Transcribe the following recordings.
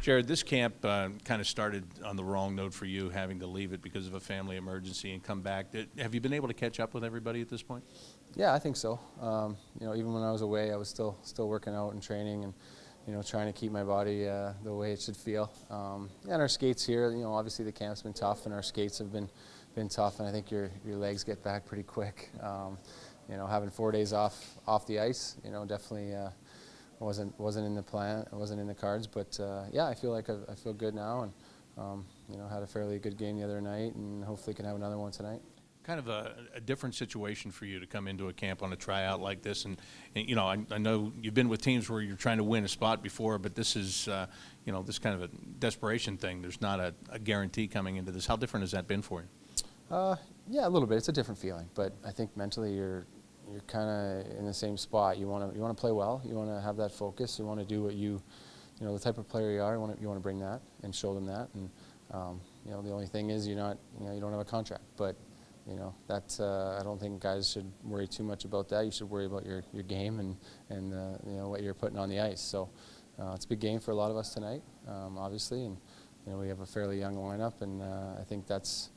Jarret, this camp kind of started on the wrong note for you, having to leave it because of a family emergency and come back. Have you been able to catch up with everybody at this point? Yeah, I think so. Even when I was away, I was still working out and training, and trying to keep my body the way it should feel. And our skates here, obviously the camp's been tough, and our skates have been tough, and I think your legs get back pretty quick. Having 4 days off the ice, definitely wasn't in the plan, it wasn't in the cards. But yeah, I feel like I feel good now, and had a fairly good game the other night, and hopefully can have another one tonight. Kind of a different situation for you to come into a camp on a tryout like this, and I know you've been with teams where you're trying to win a spot before, but this is this kind of a desperation thing. There's not a guarantee coming into this. How different has that been for you? Yeah, a little bit. It's a different feeling, but I think mentally you're kind of in the same spot. You want to play well. You want to have that focus. You want to do what the type of player you are. You want to bring that and show them that. And the only thing is you don't have a contract, but that I don't think guys should worry too much about that. You should worry about your game and what you're putting on the ice. So it's a big game for a lot of us tonight, obviously, and we have a fairly young lineup, and I think that's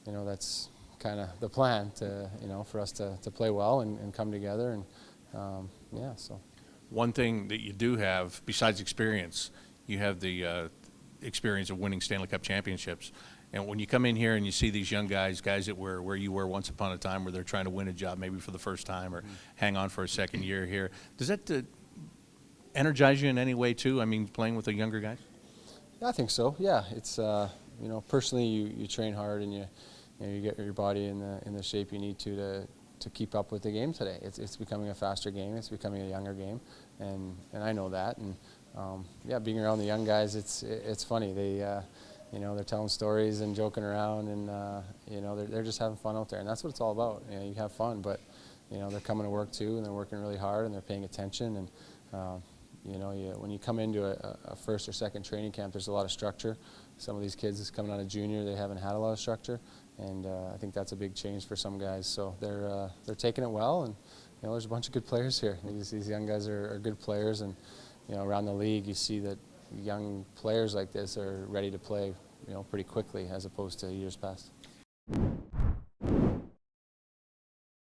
kind of the plan for us to play well and come together, and yeah. So one thing that you do have besides experience, you have the experience of winning Stanley Cup championships. And when you come in here and you see these young guys that were where you were once upon a time, where they're trying to win a job maybe for the first time or hang on for a second year here, does that energize you in any way too? I mean, playing with the younger guys? Yeah, I think so. Yeah, it's personally you train hard, and you get your body in the shape you need to keep up with the game today. It's becoming a faster game. It's becoming a younger game, and I know that. And yeah, being around the young guys, it's funny. They're telling stories and joking around, and they're just having fun out there, and that's what it's all about. You have fun, but they're coming to work too, and they're working really hard, and they're paying attention. And when you come into a first or second training camp, there's a lot of structure. Some of these kids is coming out of junior, they haven't had a lot of structure, and I think that's a big change for some guys. So they're taking it well, and there's a bunch of good players here. These young guys are good players, and around the league you see that young players like this are ready to play pretty quickly as opposed to years past.